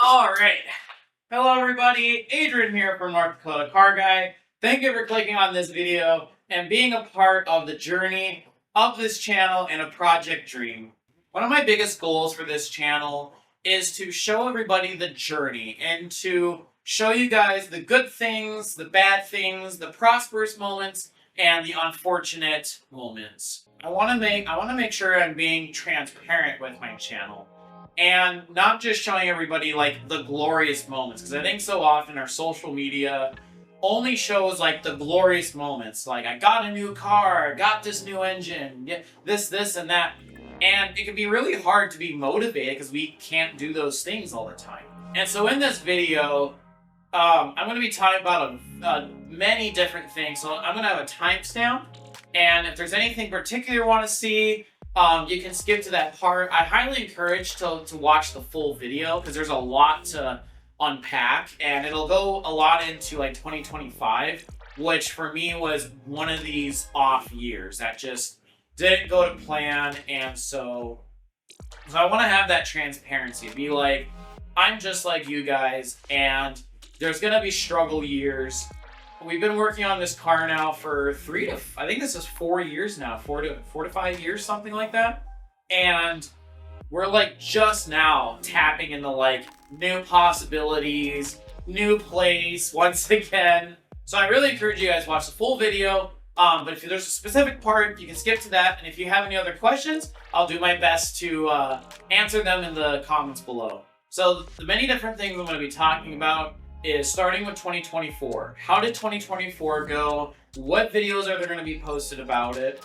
All right. Hello, everybody. Adrian here from North Dakota Car Guy. Thank you for clicking on this video and being a part of the journey of this channel and a project dream. One of my biggest goals for this channel is to show everybody the journey and to show you guys the good things, the bad things, the prosperous moments, and the unfortunate moments. I want to make sure I'm being transparent with my channel and not just showing everybody like the glorious moments, because I think so often our social media only shows like the glorious moments, like I got a new car, I got this new engine, this and that, and it can be really hard to be motivated because we can't do those things all the time. And so in this video, I'm going to be talking about many different things. So I'm going to have a timestamp, and if there's anything particular you want to see, you can skip to that part. I highly encourage to watch the full video because there's a lot to unpack, and it'll go a lot into like 2025, which for me was one of these off years that just didn't go to plan. And so I want to have that transparency, be like, I'm just like you guys, and there's gonna be struggle years. We've been working on this car now for I think this is 4 years now, 4 to 5 years, something like that. And we're like just now tapping into like new possibilities, new place once again. So I really encourage you guys to watch the full video. But if there's a specific part, you can skip to that. And if you have any other questions, I'll do my best to answer them in the comments below. So the many different things I'm going to be talking about is starting with 2024. How did 2024 go? What videos are there going to be posted about it?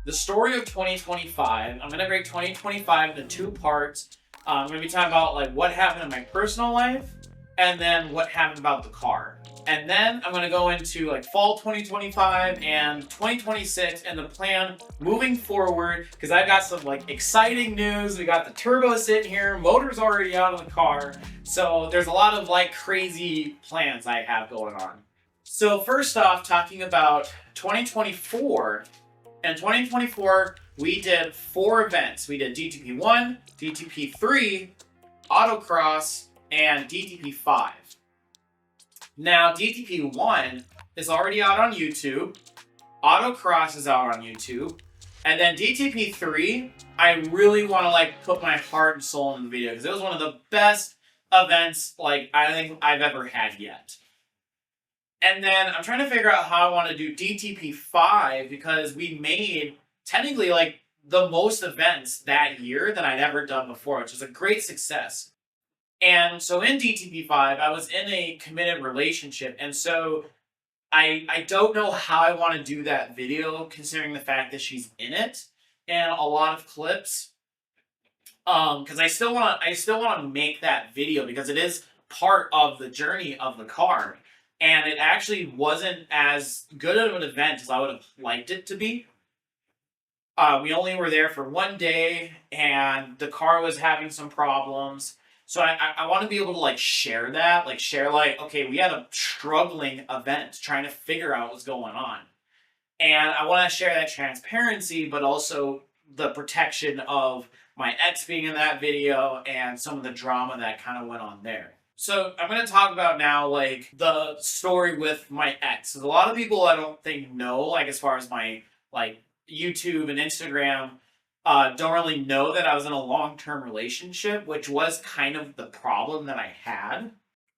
The story of 2025. I'm going to break 2025 into 2 parts. I'm going to be talking about like what happened in my personal life and then what happened about the car. And then I'm going to go into like fall 2025 and 2026 and the plan moving forward, because I've got some like exciting news. We got the turbo sitting here, motor's already out of the car. So there's a lot of like crazy plans I have going on. So first off, talking about 2024. In 2024, we did 4 events. We did DTP1, DTP3, Autocross, and DTP5. Now, DTP1 is already out on YouTube. Autocross is out on YouTube. And then DTP3, I really want to like put my heart and soul in the video because it was one of the best events like I think I've ever had yet. And then I'm trying to figure out how I want to do DTP5 because we made technically like the most events that year than I'd ever done before, which is a great success. And so in DTP5, I was in a committed relationship. And so I don't know how I want to do that video considering the fact that she's in it and a lot of clips. Because I still want to make that video because it is part of the journey of the car. And it actually wasn't as good of an event as I would have liked it to be. We only were there for 1 day and the car was having some problems. So I want to be able to like share that, like share like, okay, we had a struggling event trying to figure out what's going on. And I want to share that transparency, but also the protection of my ex being in that video and some of the drama that kind of went on there. So I'm going to talk about now like the story with my ex. A lot of people I don't think know, like as far as my like YouTube and Instagram, don't really know that I was in a long-term relationship, which was kind of the problem that I had.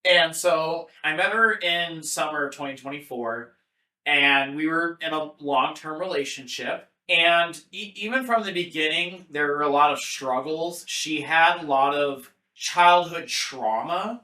And so I met her in summer of 2024, and we were in a long-term relationship. And even from the beginning, there were a lot of struggles. She had a lot of childhood trauma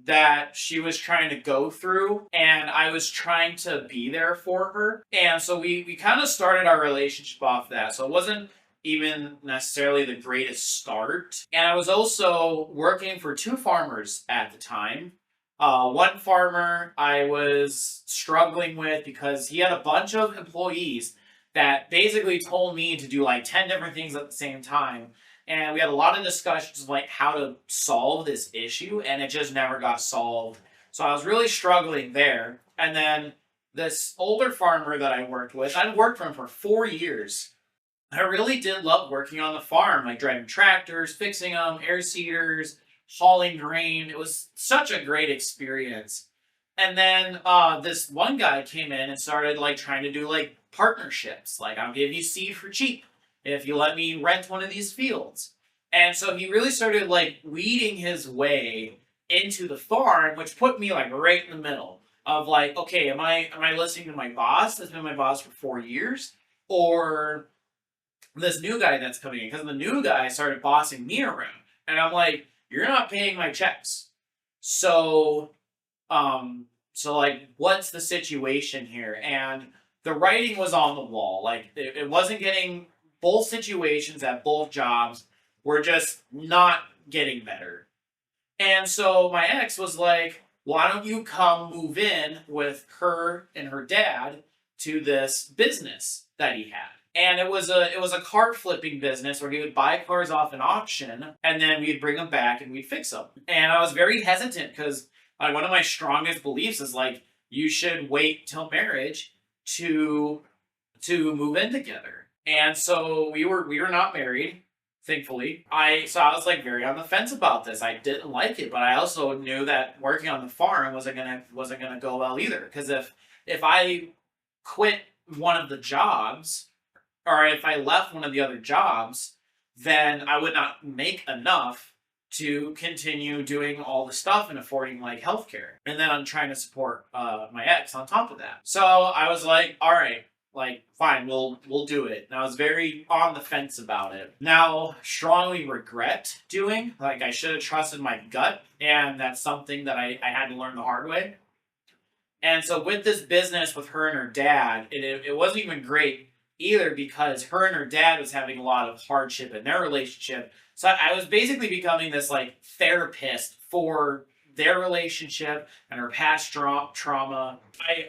that she was trying to go through, and I was trying to be there for her. And so we kind of started our relationship off that. So it wasn't even necessarily the greatest start. And I was also working for 2 farmers at the time. One farmer I was struggling with because he had a bunch of employees that basically told me to do like 10 different things at the same time. And we had a lot of discussions of like how to solve this issue, and it just never got solved. So I was really struggling there. And then this older farmer that I worked with, I'd worked for him for 4 years. I really did love working on the farm, like driving tractors, fixing them, air seeders, hauling grain. It was such a great experience. And then this one guy came in and started like trying to do like partnerships. Like, I'll give you seed for cheap if you let me rent one of these fields. And so he really started like weeding his way into the farm, which put me like right in the middle of like, okay, am I listening to my boss that's been my boss for 4 years, or this new guy that's coming in? Because the new guy started bossing me around, and I'm like, you're not paying my checks, so like, what's the situation here? And the writing was on the wall. Like, it wasn't getting, both situations at both jobs were just not getting better. And so my ex was like, why don't you come move in with her and her dad to this business that he had? And it was a car flipping business where he would buy cars off an auction and then we'd bring them back and we'd fix them. And I was very hesitant because like, one of my strongest beliefs is like, you should wait till marriage to move in together. And so we were not married, thankfully. I was like very on the fence about this. I didn't like it, but I also knew that working on the farm wasn't gonna go well either. Because if I quit one of the jobs, or if I left one of the other jobs, then I would not make enough to continue doing all the stuff and affording like healthcare. And then I'm trying to support my ex on top of that. So I was like, all right, like, fine, we'll do it. And I was very on the fence about it. Now, strongly regret doing, like, I should have trusted my gut, and that's something that I had to learn the hard way. And so with this business with her and her dad, it wasn't even great either, because her and her dad was having a lot of hardship in their relationship. So I was basically becoming this like therapist for their relationship and her past trauma.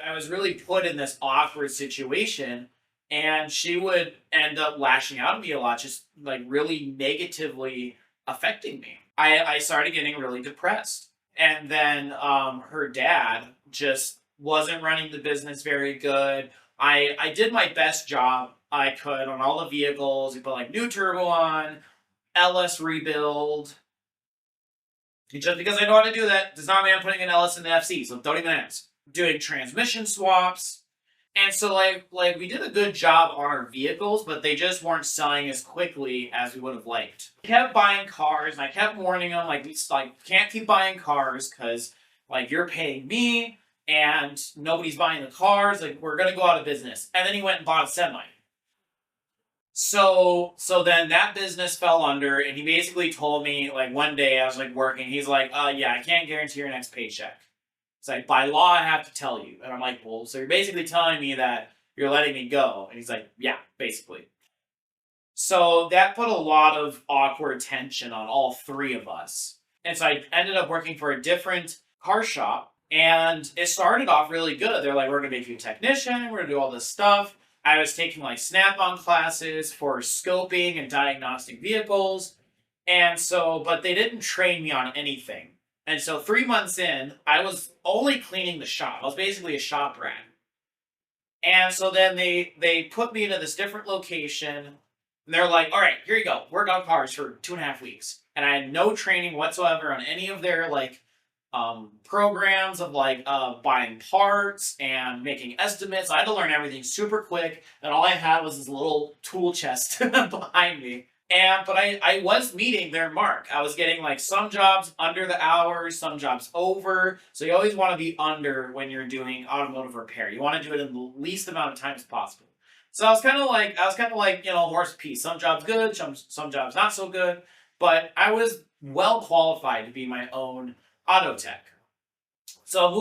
I was really put in this awkward situation, and she would end up lashing out at me a lot, just like really negatively affecting me. I started getting really depressed. And then her dad just wasn't running the business very good. I did my best job I could on all the vehicles. We put like new turbo on, LS rebuild. Just because I know how to do that does not mean I'm putting an LS in the FC, so don't even ask. Doing transmission swaps. And so like we did a good job on our vehicles, but they just weren't selling as quickly as we would have liked. I kept buying cars, and I kept warning them, like, can't keep buying cars because like you're paying me and nobody's buying the cars, like we're gonna go out of business. And then he went and bought a semi. So then that business fell under, and he basically told me, like, one day I was like working, he's like, yeah, I can't guarantee your next paycheck. It's like, by law I have to tell you. And I'm like, well, so you're basically telling me that you're letting me go? And he's like, yeah, basically. So that put a lot of awkward tension on all three of us. And so I ended up working for a different car shop, and it started off really good. They're like, we're gonna make you a technician, we're gonna do all this stuff. I was taking like snap-on classes for scoping and diagnostic vehicles. And so, but they didn't train me on anything. And so 3 months in, I was only cleaning the shop. I was basically a shop rat. And so then they put me into this different location, and they're like, all right, here you go, work on cars for 2.5 weeks. And I had no training whatsoever on any of their like programs of like buying parts and making estimates. I had to learn everything super quick, and all I had was this little tool chest behind me. But I was meeting their mark. I was getting like some jobs under the hours, some jobs over. So you always want to be under when you're doing automotive repair. You want to do it in the least amount of time as possible. So I was kind of like, horse piece. Some jobs good, some jobs not so good. But I was well qualified to be my own auto tech. So I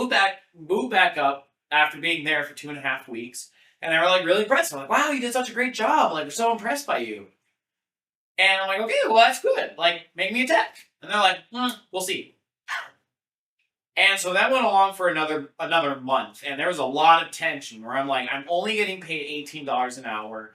moved back up after being there for 2.5 weeks, and they were like really impressed. I'm like, wow, you did such a great job. Like, we're so impressed by you. And I'm like, okay, well, that's good. Like, make me a tech. And they're like, we'll see. And so that went along for another month, and there was a lot of tension where I'm like, I'm only getting paid $18 an hour.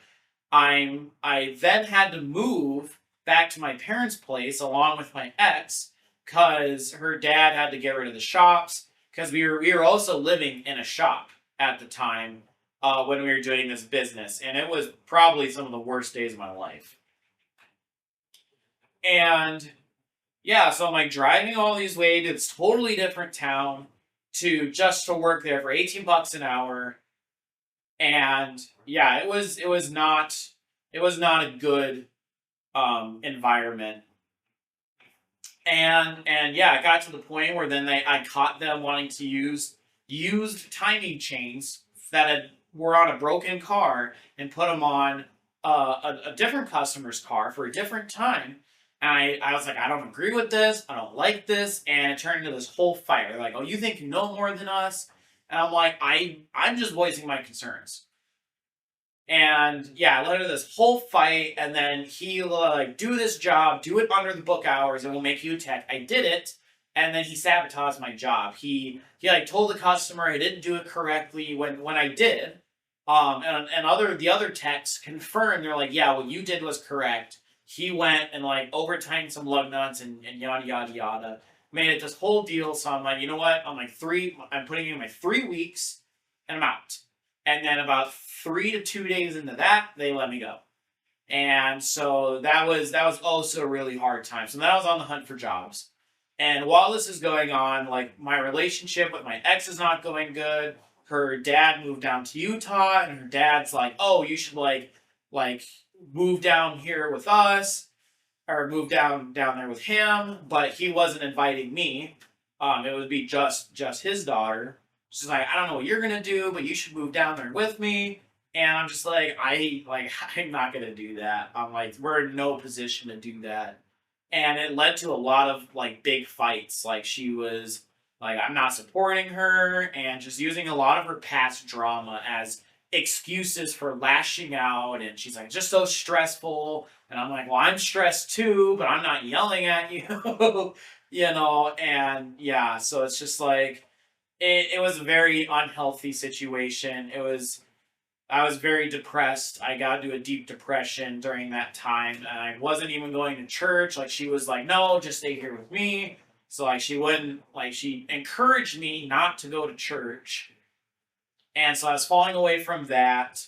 I then had to move back to my parents' place along with my ex, because her dad had to get rid of the shops, because we were also living in a shop at the time when we were doing this business, and it was probably some of the worst days of my life. And yeah, so I'm like driving all these way to this totally different town to just to work there for 18 bucks an hour. And yeah, it was not a good environment. And yeah, it got to the point where then I caught them wanting to use used timing chains that were on a broken car and put them on a different customer's car for a different time. And I was like, I don't agree with this. I don't like this. And it turned into this whole fight. They're like, oh, you think you know more than us? And I'm like, I'm just voicing my concerns. And yeah, it led to this whole fight. And then he like, do this job, do it under the book hours, and we'll make you a tech. I did it, and then he sabotaged my job. He like told the customer I didn't do it correctly when I did. And the other techs confirmed. They're like, yeah, what you did was correct. He went and like overtimed some lug nuts and yada yada yada. Made it this whole deal. So I'm like, you know what? I'm putting in my 3 weeks, and I'm out. And then about 3 to 2 days into that, they let me go. And so that was also a really hard time. So then I was on the hunt for jobs. And while this is going on, like my relationship with my ex is not going good. Her dad moved down to Utah, and her dad's like, "Oh, you should like move down here with us, or move down there with him." But he wasn't inviting me. It would be just his daughter. She's like, I don't know what you're gonna do, but you should move down there with me. And I'm just like, I'm not gonna do that. I'm like, we're in no position to do that. And it led to a lot of like big fights. Like she was like, I'm not supporting her, and just using a lot of her past drama as excuses for lashing out. And she's like, just so stressful. And I'm like, well, I'm stressed too, but I'm not yelling at you. And yeah, so it's just like it was a very unhealthy situation. I was very depressed. I got into a deep depression during that time, and I wasn't even going to church. Like she was like, "No, just stay here with me." So like she wouldn't like she encouraged me not to go to church, and so I was falling away from that.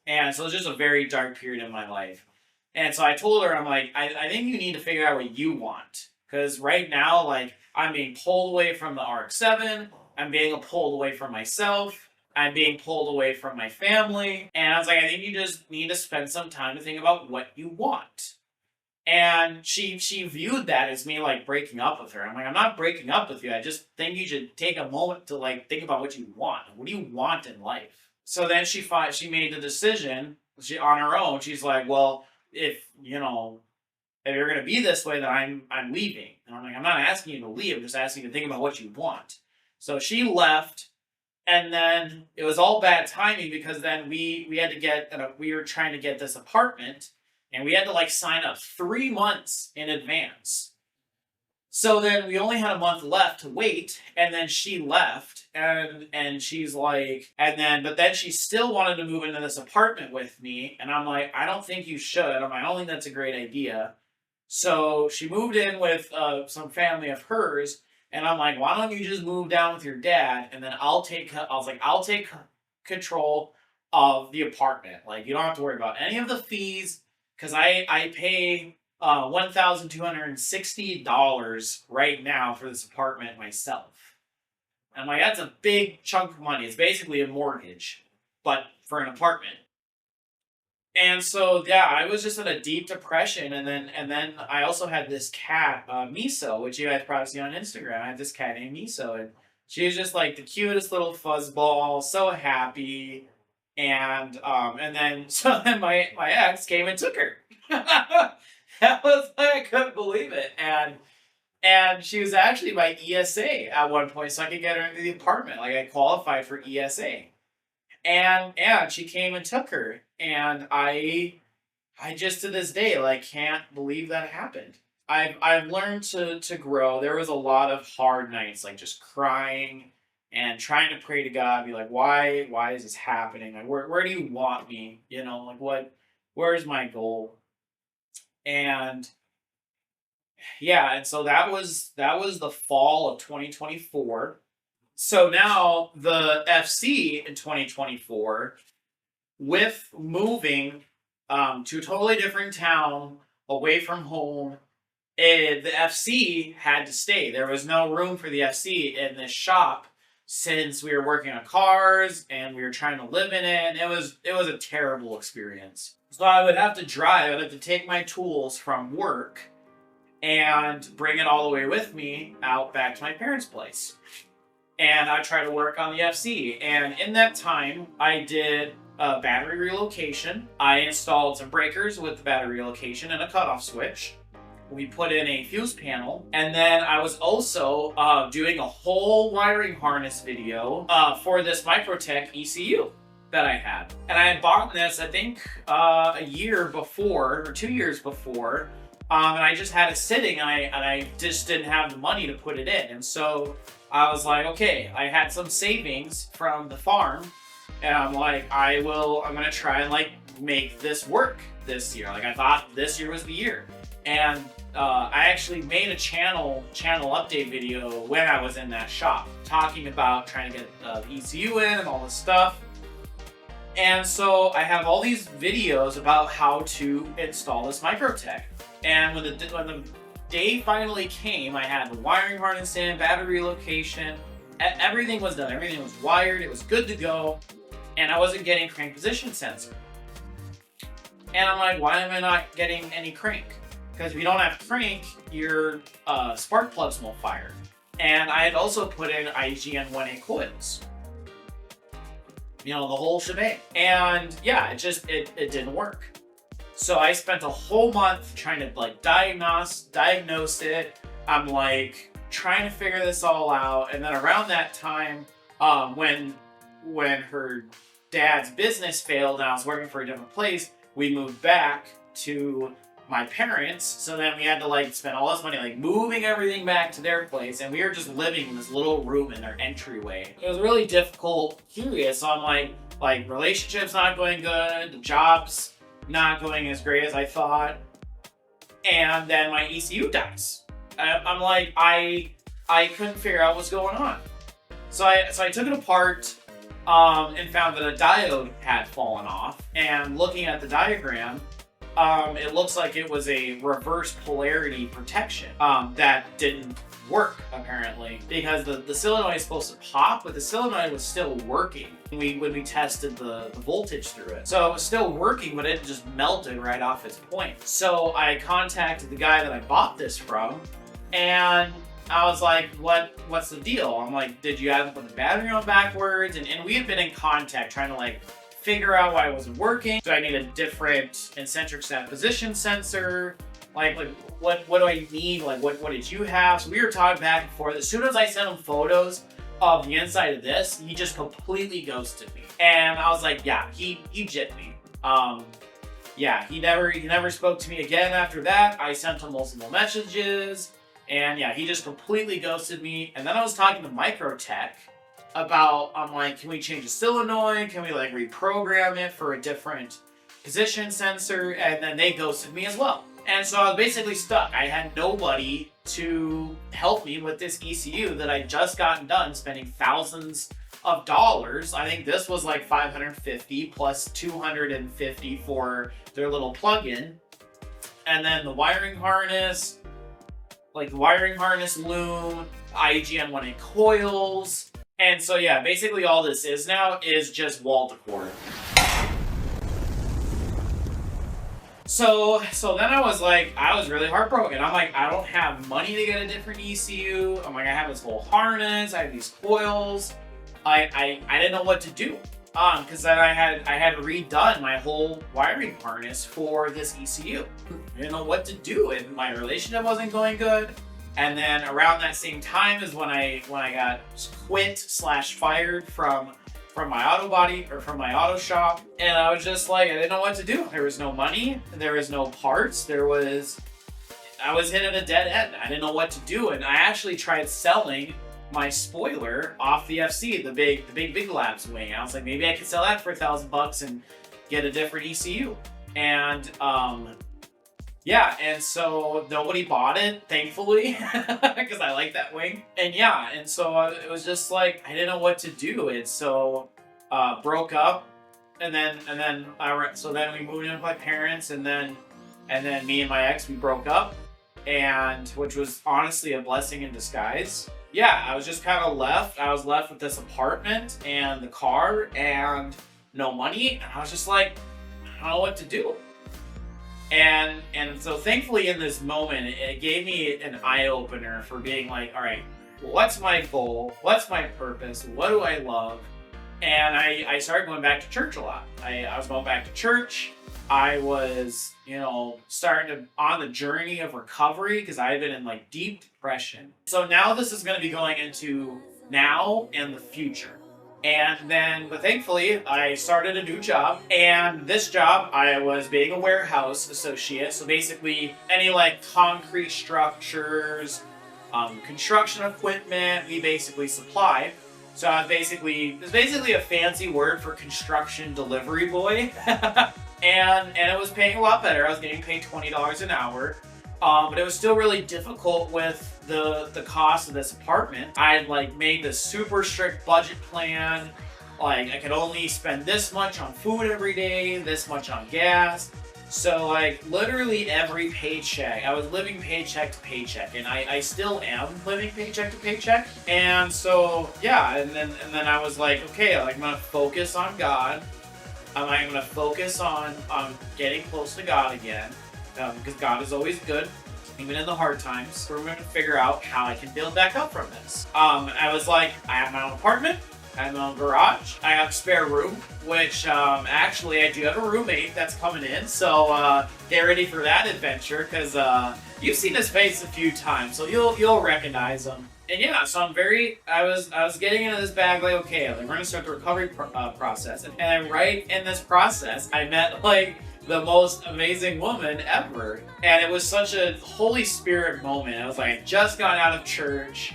And so it was just a very dark period in my life. And so I told her, I'm like, I think you need to figure out what you want. Because right now, like, I'm being pulled away from the RX-7. I'm being pulled away from myself. I'm being pulled away from my family. And I was like, I think you just need to spend some time to think about what you want. And she viewed that as me like breaking up with her. I'm like, I'm not breaking up with you. I just think you should take a moment to like think about what you want. What do you want in life? So then she made the decision. She on her own. She's like, well, if you're gonna be this way, then I'm leaving. And I'm like, I'm not asking you to leave. I'm just asking you to think about what you want. So she left, and then it was all bad timing because then we had to we were trying to get this apartment, and we had to like sign up 3 months in advance. So then we only had a month left to wait, and then she left, and she's like, and then but then she still wanted to move into this apartment with me, and I'm like, I don't think you should. I'm like, I don't think that's a great idea. So she moved in with some family of hers, and I'm like, why don't you just move down with your dad, and then I'll take control of the apartment. Like you don't have to worry about any of the fees because I pay $1,260 right now for this apartment myself. And I'm like, that's a big chunk of money. It's basically a mortgage, but for an apartment. And so yeah, I was just in a deep depression, and then I also had this cat, Miso, which you guys probably see on Instagram. I had this cat named Miso, and she was just like the cutest little fuzzball, so happy. And then so then my ex came and took her. That was like I couldn't believe it, and she was actually my ESA at one point, so I could get her into the apartment. Like I qualified for ESA. And she came and took her, and I just to this day like can't believe that happened. I've learned to grow. There was a lot of hard nights, like just crying and trying to pray to God, be like, why is this happening? Like where do you want me? Like where's my goal? And yeah, and so that was the fall of 2024. So now the FC in 2024, with moving to a totally different town, away from home, the FC had to stay. There was no room for the FC in this shop since we were working on cars and we were trying to live in it. And it was a terrible experience. So I would have to drive. I'd have to take my tools from work and bring it all the way with me out back to my parents' place. And I tried to work on the FC. And in that time, I did a battery relocation. I installed some breakers with the battery relocation and a cutoff switch. We put in a fuse panel, and then I was also doing a whole wiring harness video for this Microtech ECU that I had. And I had bought this, I think, a year before, or 2 years before, and I just had it sitting, and I just didn't have the money to put it in. And so I was like, okay, I had some savings from the farm, and I'm like, I'm gonna try and like make this work this year. Like I thought this year was the year. And I actually made a channel update video when I was in that shop, talking about trying to get the ECU in and all this stuff. And so I have all these videos about how to install this Microtech. And when the day finally came, I had the wiring harness in, battery relocation, everything was done. Everything was wired. It was good to go. And I wasn't getting crank position sensor. And I'm like, why am I not getting any crank? Because if you don't have crank, your spark plugs won't fire. And I had also put in IGN 1A coils. You know, the whole shebang. And yeah, it didn't work. So I spent a whole month trying to like diagnose it. I'm like trying to figure this all out. And then around that time, when her dad's business failed and I was working for a different place, we moved back to my parents. So then we had to like spend all this money like moving everything back to their place, and we were just living in this little room in their entryway. It was really difficult period. So I'm like relationships not going good, the job's not going as great as I thought, and then my ECU dies. I'm like I couldn't figure out what's going on. So I took it apart and found that a diode had fallen off, and looking at the diagram, it looks like it was a reverse polarity protection that didn't work apparently, because the solenoid is supposed to pop, but the solenoid was still working when we tested the voltage through it. So it was still working, but it just melted right off its point. So I contacted the guy that I bought this from, and I was like, what's the deal? I'm like, did you have to put the battery on backwards? And we had been in contact trying to like figure out why it wasn't working. So I need a different eccentric snap position sensor. Like what do I need? Like what did you have? So we were talking back and forth. As soon as I sent him photos of the inside of this, he just completely ghosted me. And I was like, yeah, he jipped me. Yeah, he never spoke to me again after that. I sent him multiple messages, and yeah, he just completely ghosted me. And then I was talking to Microtech about, I'm like, can we change the solenoid? Can we like reprogram it for a different position sensor? And then they ghosted me as well. And so I was basically stuck. I had nobody to help me with this ECU that I'd just gotten done spending thousands of dollars. I think this was like $550 plus $250 for their little plug-in. And then the wiring harness, like the wiring harness loom, IGN 1A coils. And so yeah, basically all this is now is just wall decor. So then I was really heartbroken. I'm like, I don't have money to get a different ECU. I'm like, I have this whole harness, I have these coils. I didn't know what to do. Because then I had redone my whole wiring harness for this ECU. I didn't know what to do, and my relationship wasn't going good. And then around that same time is when I got quit/fired from my auto body, or from my auto shop. And I was just like, I didn't know what to do. There was no money, there was no parts, I was hitting a dead end. I didn't know what to do. And I actually tried selling my spoiler off the FC, the big Labs wing. I was like, maybe I could sell that for $1,000 and get a different ECU. And yeah, and so nobody bought it, thankfully, because I like that wing. And yeah, and so it was just like, I didn't know what to do. And so broke up, and then we moved in with my parents, and then me and my ex, we broke up. and which was honestly a blessing in disguise. Yeah, I was just kind of left. I was left with this apartment and the car and no money. And I was just like, I don't know what to do. And so thankfully in this moment, it gave me an eye opener for being like, all right, what's my goal? What's my purpose? What do I love? And I started going back to church a lot. I was going back to church. I was, starting to on the journey of recovery because I had been in like deep depression. So now this is going to be going into now and the future. But thankfully, I started a new job, and this job, I was being a warehouse associate. So basically, any like concrete structures, construction equipment, we basically supply. So it's basically a fancy word for construction delivery boy, and it was paying a lot better. I was getting paid $20 an hour. But it was still really difficult with the cost of this apartment. I had like made this super strict budget plan. Like I could only spend this much on food every day, this much on gas. So like literally every paycheck, I was living paycheck to paycheck, and I still am living paycheck to paycheck. And so yeah, and then I was like, okay, like I'm gonna focus on God. I'm gonna focus on getting close to God again. Because God is always good, even in the hard times. We're going to figure out how I can build back up from this. I was like, I have my own apartment, I have my own garage, I have a spare room, which actually I do have a roommate that's coming in, so get ready for that adventure, because you've seen his face a few times, so you'll recognize him. And yeah, so I was getting into this bag like, okay, we're going to start the recovery process, and then right in this process, I met like the most amazing woman ever. And it was such a Holy Spirit moment. I was like, I just got out of church,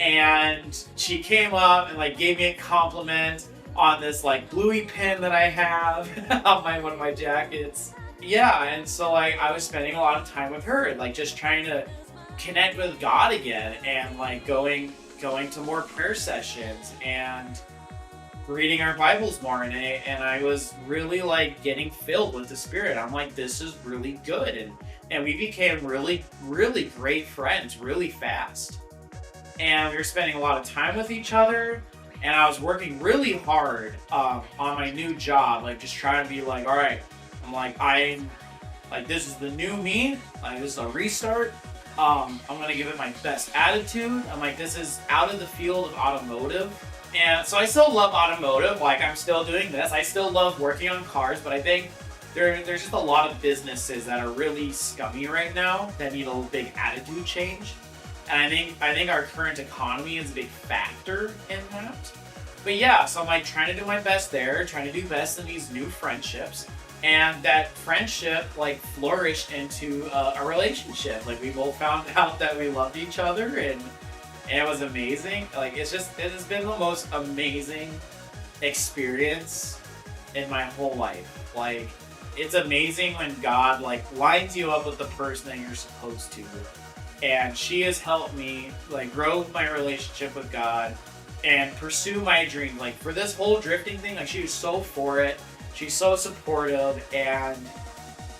and she came up and like gave me a compliment on this like bluey pin that I have on one of my jackets. Yeah, and so like I was spending a lot of time with her, like just trying to connect with God again, and like going to more prayer sessions and reading our Bibles more, and I was really like getting filled with the Spirit. I'm like, this is really good, and we became really, really great friends really fast. And we were spending a lot of time with each other, and I was working really hard on my new job, like just trying to be like, all right, I'm like this is the new me, like this is a restart. I'm gonna give it my best attitude. I'm like, this is out of the field of automotive. And so I still love automotive, like I'm still doing this. I still love working on cars, but I think there's just a lot of businesses that are really scummy right now that need a big attitude change. And I think our current economy is a big factor in that. But yeah, so I'm like trying to do my best there, trying to do best in these new friendships. And that friendship like flourished into a relationship. Like we both found out that we loved each other, and it was amazing. Like it has been the most amazing experience in my whole life. Like it's amazing when God like lines you up with the person that you're supposed to. And she has helped me like grow my relationship with God and pursue my dream. Like for this whole drifting thing, like she was so for it. She's so supportive, and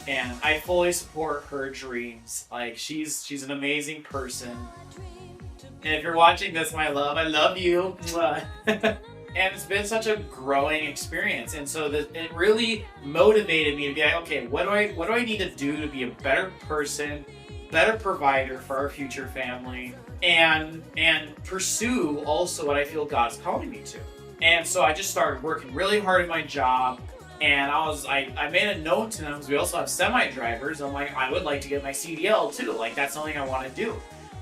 I fully support her dreams. Like she's an amazing person. And if you're watching this, my love, I love you. And it's been such a growing experience. And so it really motivated me to be like, okay, what do I need to do to be a better person, better provider for our future family, and pursue also what I feel God's calling me to. And so I just started working really hard at my job. And I made a note to them, because we also have semi-drivers. I'm like, I would like to get my CDL too. Like, that's something I want to do.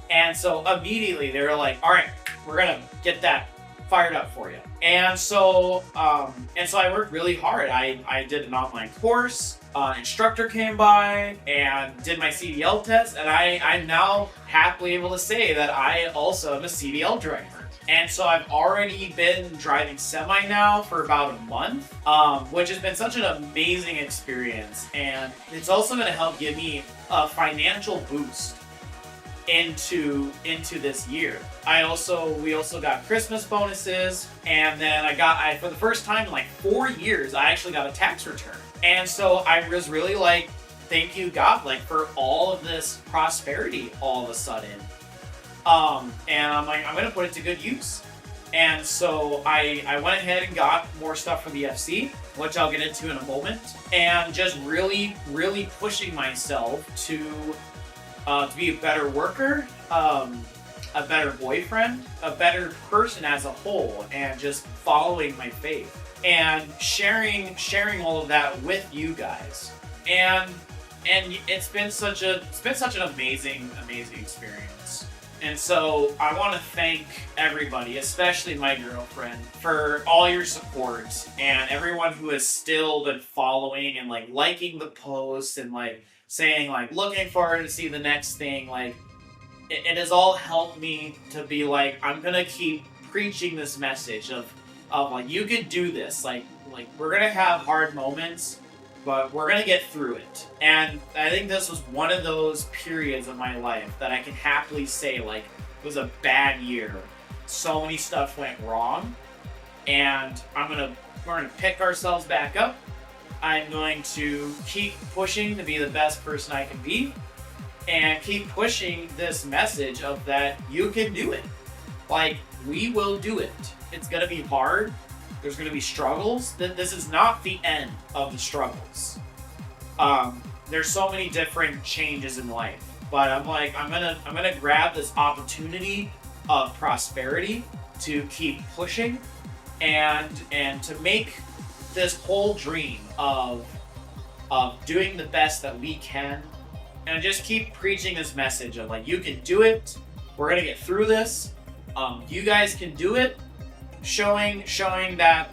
And so immediately they were like, all right, we're going to get that fired up for you. And so I worked really hard. I did an online course. An instructor came by and did my CDL test. And I'm now happily able to say that I also am a CDL driver. And so I've already been driving semi now for about a month, which has been such an amazing experience. And it's also going to help give me a financial boost into this year. We also got Christmas bonuses, and then I for the first time in like 4 years, I actually got a tax return. And so I was really like thank you God, like for all of this prosperity all of a sudden. And I'm like, I'm gonna put it to good use. And so I went ahead and got more stuff for the FC, which I'll get into in a moment, and just really, really pushing myself to be a better worker, a better boyfriend, a better person as a whole, and just following my faith and sharing all of that with you guys. And it's been such an amazing experience. And so I want to thank everybody, especially my girlfriend, for all your support, and everyone who has still been following and like liking the posts and like saying like looking forward to see the next thing. Like it has all helped me to be like, I'm gonna keep preaching this message of like, you can do this. Like we're gonna have hard moments, but we're gonna get through it. And I think this was one of those periods of my life that I can happily say like it was a bad year. So many stuff went wrong, and we're gonna pick ourselves back up. I'm going to keep pushing to be the best person I can be, and keep pushing this message of that you can do it. Like, we will do it. It's gonna be hard. There's gonna be struggles. This is not the end of the struggles. There's so many different changes in life, but I'm gonna grab this opportunity of prosperity to keep pushing, and to make this whole dream of doing the best that we can, and just keep preaching this message of like, you can do it. We're gonna get through this. You guys can do it. Showing that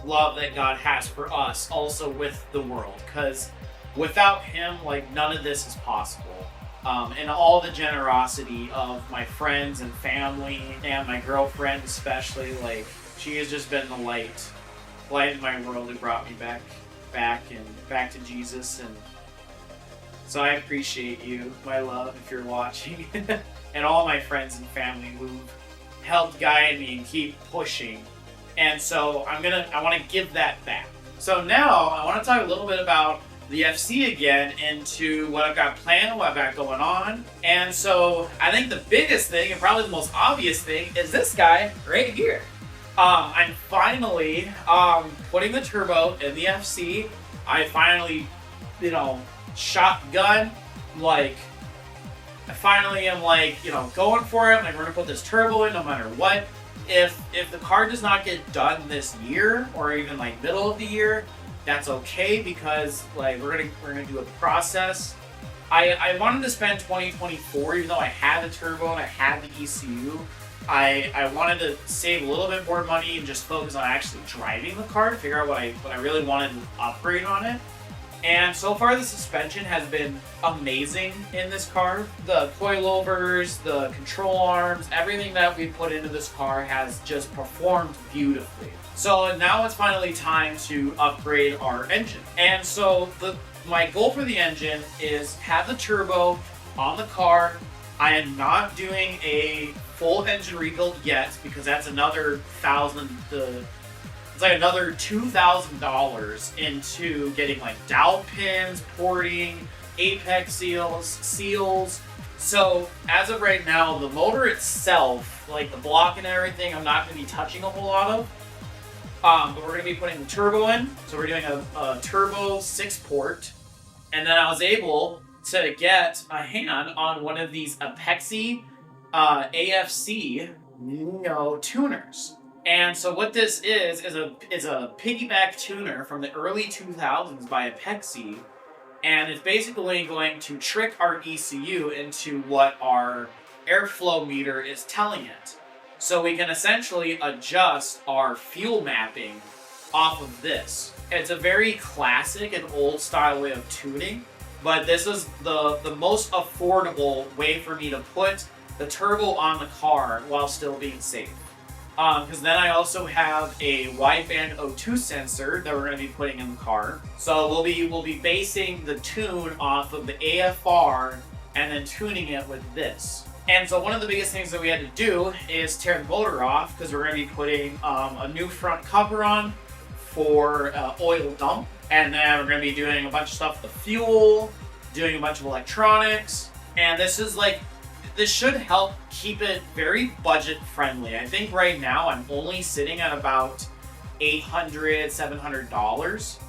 love that God has for us also with the world, because without him, like, none of this is possible. And all the generosity of my friends and family, and my girlfriend especially, like, she has just been the light in my world who brought me back to Jesus. And so I appreciate you, my love, if you're watching, and all my friends and family who've helped guide me and keep pushing. And so I want to give that back. So now I want to talk a little bit about the FC again, into what I've got planned, what I've got going on. And so I think the biggest thing, and probably the most obvious thing, is this guy right here. I'm finally putting the turbo in the FC. I finally, shotgun, like, I finally am like, going for it. Like, we're gonna put this turbo in no matter what. If the car does not get done this year, or even like middle of the year, that's okay, because like we're gonna do a process. I wanted to spend 2024, even though I had the turbo and I had the ECU. I wanted to save a little bit more money and just focus on actually driving the car to figure out what I really wanted to upgrade on it. And so far, the suspension has been amazing in this car. The coilovers, the control arms, everything that we put into this car has just performed beautifully. So now it's finally time to upgrade our engine. And so my goal for the engine is have the turbo on the car. I am not doing a full engine rebuild yet, because that's another another $2,000 into getting like dowel pins, porting, apex seals. So as of right now, the motor itself, like the block and everything, I'm not going to be touching a whole lot of. But we're going to be putting the turbo in. So we're doing a turbo 6-port. And then I was able to get my hand on one of these Apexi AFC tuners. And so what this is a piggyback tuner from the early 2000s by Apexi, and it's basically going to trick our ECU into what our airflow meter is telling it. So we can essentially adjust our fuel mapping off of this. It's a very classic and old style way of tuning, but this is the most affordable way for me to put the turbo on the car while still being safe. Because then I also have a wideband O2 sensor that we're going to be putting in the car. So we'll be basing the tune off of the AFR and then tuning it with this. And so one of the biggest things that we had to do is tear the motor off, because we're going to be putting a new front cover on, for oil dump. And then we're going to be doing a bunch of stuff with the fuel, doing a bunch of electronics. And this should help keep it very budget friendly. I think right now I'm only sitting at about $800, $700.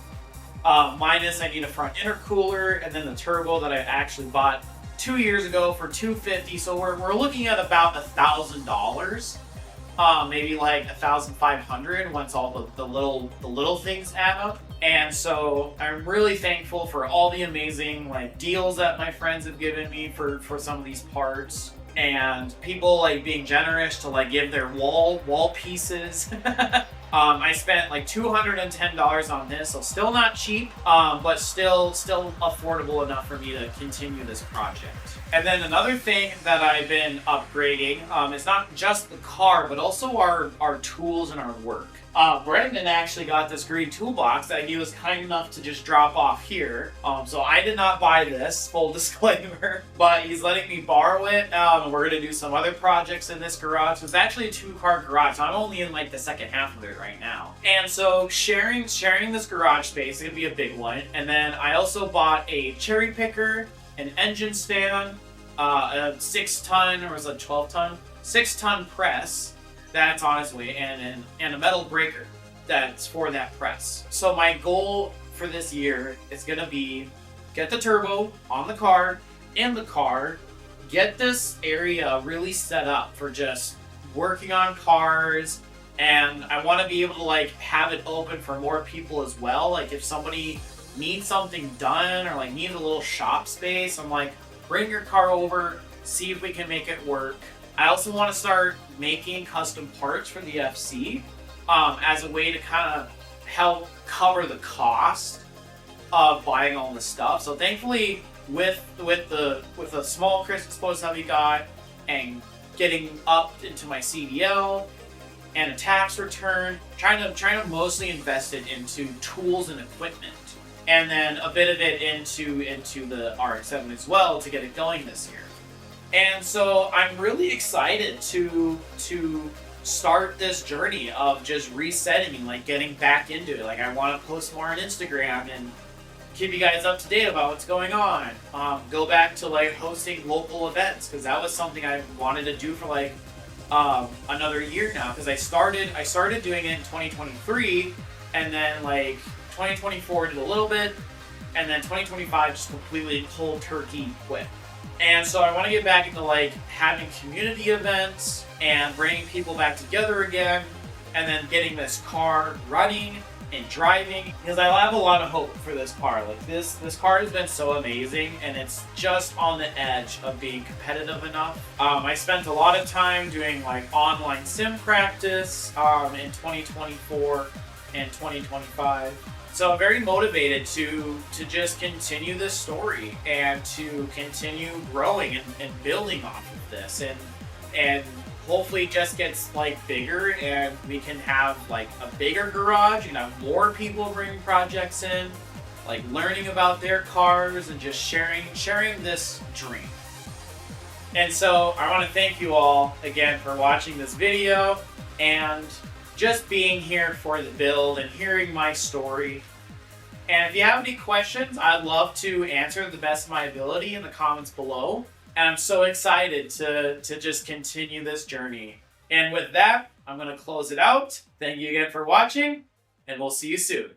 Minus I need a front intercooler and then the turbo that I actually bought 2 years ago for $250. So we're looking at about $1,000. Maybe like 1,500 once all the little things add up. And so I'm really thankful for all the amazing like deals that my friends have given me for some of these parts, and people like being generous to like give their wall pieces. I spent like $210 on this, so still not cheap, but still affordable enough for me to continue this project. And then another thing that I've been upgrading is not just the car, but also our tools and our work. Brendan actually got this green toolbox that he was kind enough to just drop off here. So I did not buy this, full disclaimer, but he's letting me borrow it. We're gonna do some other projects in this garage. It's actually a 2-car garage, so I'm only in like the second half of it right now. And so sharing this garage space is gonna be a big one. And then I also bought a cherry picker, an engine stand, a 6-ton, or was it 12-ton? 6-ton press that's on its way, and a metal breaker that's for that press. So my goal for this year is gonna be get the turbo on the car, in the car, get this area really set up for just working on cars, and I want to be able to like have it open for more people as well. Like if somebody needs something done or like needs a little shop space, I'm like, bring your car over, see if we can make it work. I also want to start making custom parts for the FC as a way to kind of help cover the cost of buying all this stuff. So thankfully, with the small Chris exposed that we got and getting up into my CDL and a tax return, trying to mostly invest it into tools and equipment, and then a bit of it into the RX-7 as well to get it going this year. And so I'm really excited to start this journey of just resetting and like getting back into it. Like I want to post more on Instagram and keep you guys up to date about what's going on. Go back to like hosting local events, because that was something I wanted to do for like another year now, because I started doing it in 2023, and then like 2024 did a little bit, and then 2025 just completely cold turkey quit. And so I want to get back into like having community events and bringing people back together again, and then getting this car running and driving, because I have a lot of hope for this car. Like this car has been so amazing, and it's just on the edge of being competitive enough. I spent a lot of time doing like online sim practice in 2024 and 2025. So I'm very motivated to just continue this story and to continue growing and building off of this, and hopefully it just gets like bigger, and we can have like a bigger garage and have more people bringing projects in, like learning about their cars and just sharing this dream. And so I want to thank you all again for watching this video and just being here for the build and hearing my story. And if you have any questions, I'd love to answer the best of my ability in the comments below. And I'm so excited to just continue this journey. And with that, I'm going to close it out. Thank you again for watching, and we'll see you soon.